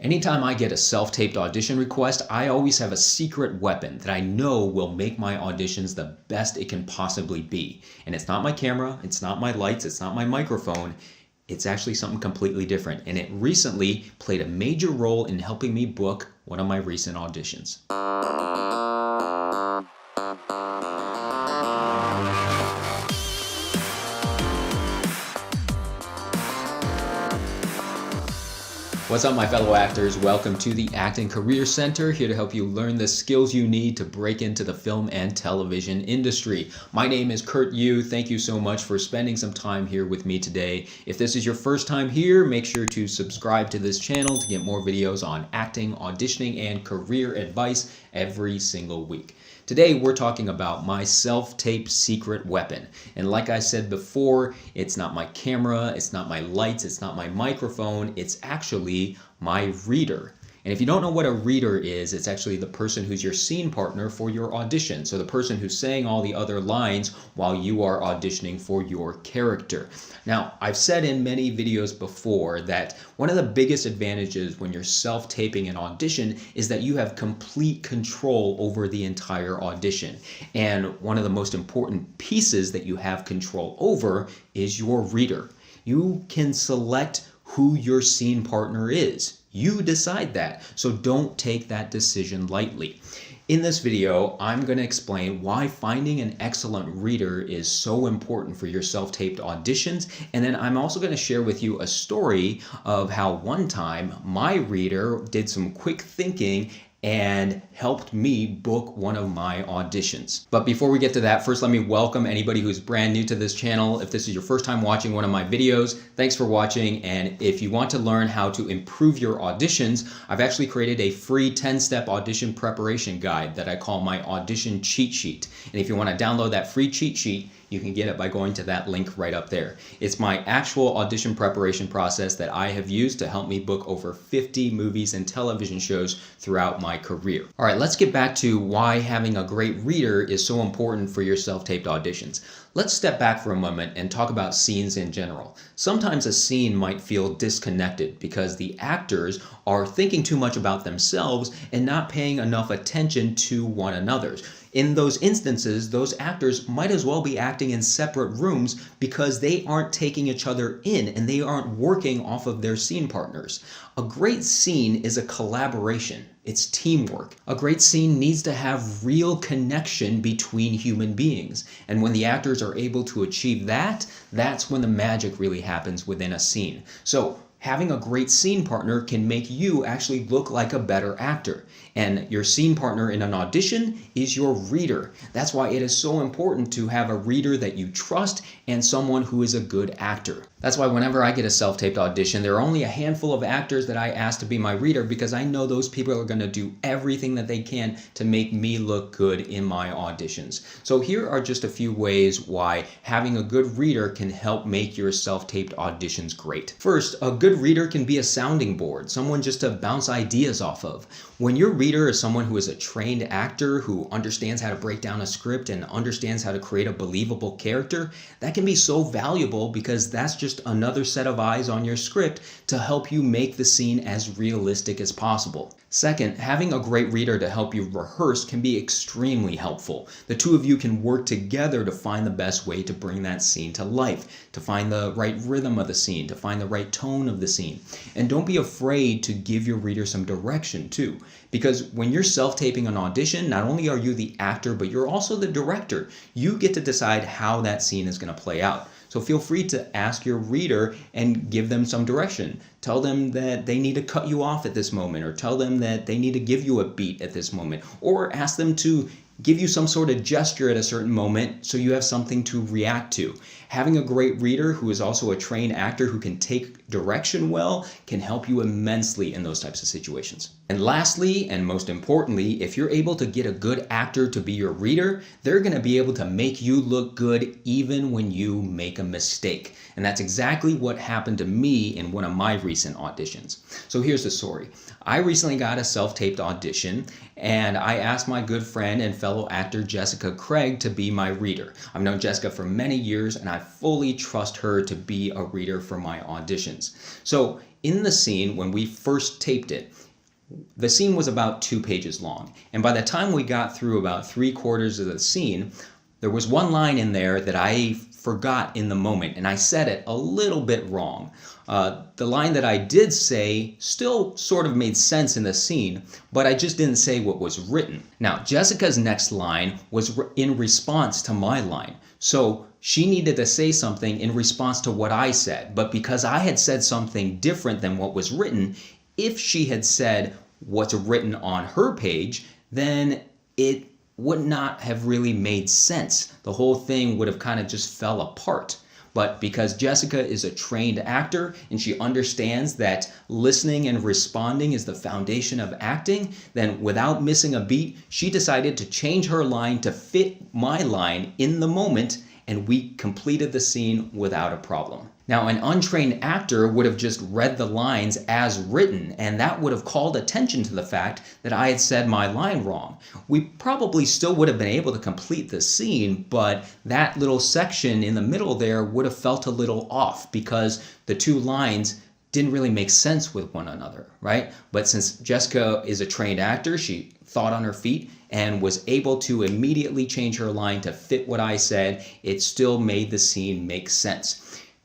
Anytime I get a self-taped audition request, I always have a secret weapon that I know will make my auditions the best it can possibly be. And it's not my camera, it's not my lights, it's not my microphone. It's actually something completely different. And it recently played a major role in helping me book one of my recent auditions. What's up, my fellow actors? Welcome to the Acting Career Center, here to help you learn the skills you need to break into the film and television industry. My name is Kurt Yu. Thank you so much for spending some time here with me today. If this is your first time here, make sure to subscribe to this channel to get more videos on acting, auditioning, and career advice every single week. Today, we're talking about my self-tape secret weapon. And like I said before, it's not my camera, it's not my lights, it's not my microphone, it's actually my reader. And if you don't know what a reader is, it's actually the person who's your scene partner for your audition. So the person who's saying all the other lines while you are auditioning for your character. Now, I've said in many videos before that one of the biggest advantages when you're self-taping an audition is that you have complete control over the entire audition. And one of the most important pieces that you have control over is your reader. You can select who your scene partner is. You decide that, so don't take that decision lightly. In this video, I'm going to explain why finding an excellent reader is so important for your self-taped auditions, and then I'm also going to share with you a story of how one time my reader did some quick thinking and helped me book one of my auditions. But before we get to that, first let me welcome anybody who's brand new to this channel. If this is your first time watching one of my videos, thanks for watching. And if you want to learn how to improve your auditions, I've actually created a free 10-step audition preparation guide that I call my audition cheat sheet. And if you want to download that free cheat sheet, you can get it by going to that link right up there. It's my actual audition preparation process that I have used to help me book over 50 movies and television shows throughout my career. All right, let's get back to why having a great reader is so important for your self-taped auditions. Let's step back for a moment and talk about scenes in general. Sometimes a scene might feel disconnected because the actors are thinking too much about themselves and not paying enough attention to one another. In those instances, those actors might as well be acting in separate rooms because they aren't taking each other in and they aren't working off of their scene partners. A great scene is a collaboration. It's teamwork. A great scene needs to have real connection between human beings. And when the actors are able to achieve that, that's when the magic really happens within a scene. So having a great scene partner can make you actually look like a better actor. And your scene partner in an audition is your reader. That's why it is so important to have a reader that you trust and someone who is a good actor. That's why whenever I get a self-taped audition, there are only a handful of actors that I ask to be my reader because I know those people are going to do everything that they can to make me look good in my auditions. So here are just a few ways why having a good reader can help make your self-taped auditions great. First, a good reader can be a sounding board, someone just to bounce ideas off of. When your reader is someone who is a trained actor, who understands how to break down a script and understands how to create a believable character, that can be so valuable because that's just another set of eyes on your script to help you make the scene as realistic as possible. Second, having a great reader to help you rehearse can be extremely helpful. The two of you can work together to find the best way to bring that scene to life, to find the right rhythm of the scene, to find the right tone of the scene. And don't be afraid to give your reader some direction too. Because when you're self-taping an audition, not only are you the actor, but you're also the director. You get to decide how that scene is going to play out. So feel free to ask your reader and give them some direction. Tell them that they need to cut you off at this moment, or tell them that they need to give you a beat at this moment, or ask them to give you some sort of gesture at a certain moment so you have something to react to. Having a great reader who is also a trained actor who can take direction well can help you immensely in those types of situations. And lastly, and most importantly, if you're able to get a good actor to be your reader, they're going to be able to make you look good even when you make a mistake. And that's exactly what happened to me in one of my recent auditions. So here's the story. I recently got a self-taped audition, and I asked my good friend and fellow actor Jessica Craig to be my reader. I've known Jessica for many years, and I fully trust her to be a reader for my auditions. So in the scene, when we first taped it, the scene was about 2 pages long. And by the time we got through about 3/4 of the scene, there was one line in there that I forgot in the moment, and I said it a little bit wrong. The line that I did say still sort of made sense in the scene, but I just didn't say what was written. Now, Jessica's next line was in response to my line. So she needed to say something in response to what I said, but because I had said something different than what was written, if she had said what's written on her page, then it would not have really made sense. The whole thing would have kind of just fell apart. But because Jessica is a trained actor and she understands that listening and responding is the foundation of acting, then without missing a beat, she decided to change her line to fit my line in the moment, and we completed the scene without a problem. Now, an untrained actor would have just read the lines as written, and that would have called attention to the fact that I had said my line wrong. We probably still would have been able to complete the scene, but that little section in the middle there would have felt a little off because the 2 lines didn't really make sense with one another, right? But since Jessica is a trained actor, she thought on her feet and was able to immediately change her line to fit what I said. It still made the scene make sense.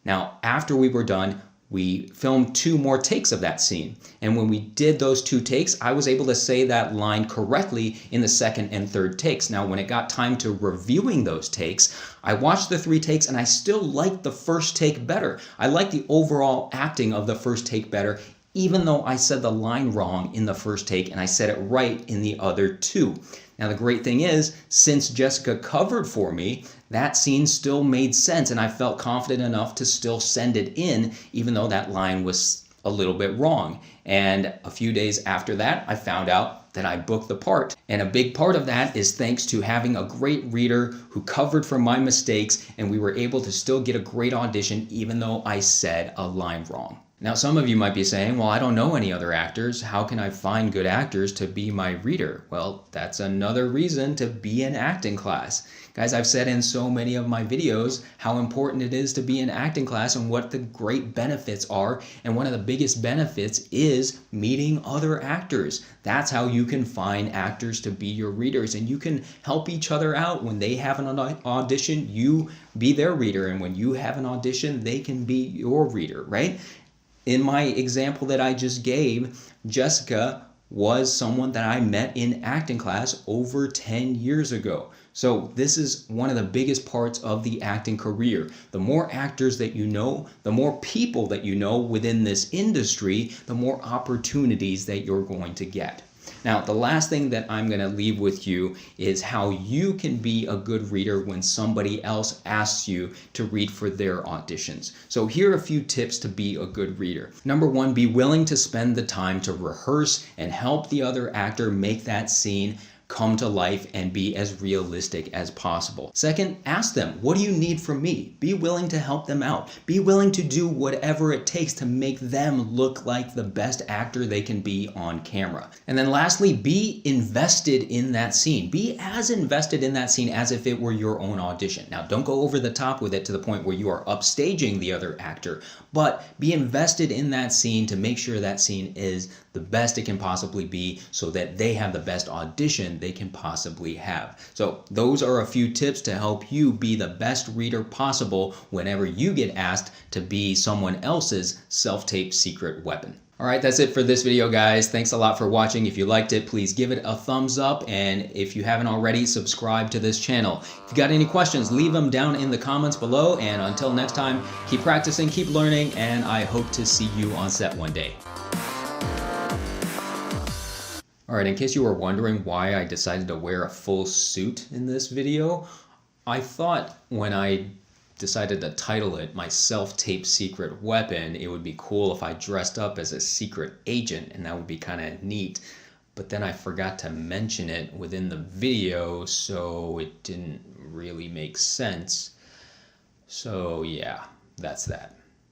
Now, after we were done, we filmed 2 more takes of that scene. And when we did those 2 takes, I was able to say that line correctly in the 2nd and 3rd takes. Now, when it got time to reviewing those takes, I watched the 3 takes and I still liked the first take better. I liked the overall acting of the first take better, even though I said the line wrong in the first take and I said it right in the other 2. Now, the great thing is, since Jessica covered for me, that scene still made sense and I felt confident enough to still send it in, even though that line was a little bit wrong. And a few days after that, I found out that I booked the part. And a big part of that is thanks to having a great reader who covered for my mistakes, and we were able to still get a great audition even though I said a line wrong. Now, some of you might be saying, well, I don't know any other actors. How can I find good actors to be my reader? Well, that's another reason to be in acting class. Guys, I've said in so many of my videos how important it is to be in acting class and what the great benefits are. And one of the biggest benefits is meeting other actors. That's how you can find actors to be your readers, and you can help each other out. When they have an audition, you be their reader, and when you have an audition, they can be your reader, right? In my example that I just gave, Jessica was someone that I met in acting class over 10 years ago. So this is one of the biggest parts of the acting career. The more actors that you know, the more people that you know within this industry, the more opportunities that you're going to get. Now, the last thing that I'm going to leave with you is how you can be a good reader when somebody else asks you to read for their auditions. So here are a few tips to be a good reader. Number 1, be willing to spend the time to rehearse and help the other actor make that scene come to life and be as realistic as possible. Second, ask them, what do you need from me? Be willing to help them out. Be willing to do whatever it takes to make them look like the best actor they can be on camera. And then lastly, be invested in that scene. Be as invested in that scene as if it were your own audition. Now, don't go over the top with it to the point where you are upstaging the other actor, but be invested in that scene to make sure that scene is the best it can possibly be so that they have the best audition they can possibly have. So those are a few tips to help you be the best reader possible whenever you get asked to be someone else's self-tape secret weapon. All right, that's it for this video, guys. Thanks a lot for watching. If you liked it, please give it a thumbs up. And if you haven't already, subscribe to this channel. If you got any questions, leave them down in the comments below. And until next time, keep practicing, keep learning, and I hope to see you on set one day. All right, in case you were wondering why I decided to wear a full suit in this video, I thought when I decided to title it my self-tape secret weapon, it would be cool if I dressed up as a secret agent, and that would be kind of neat. But then I forgot to mention it within the video, so it didn't really make sense. So yeah, that's that.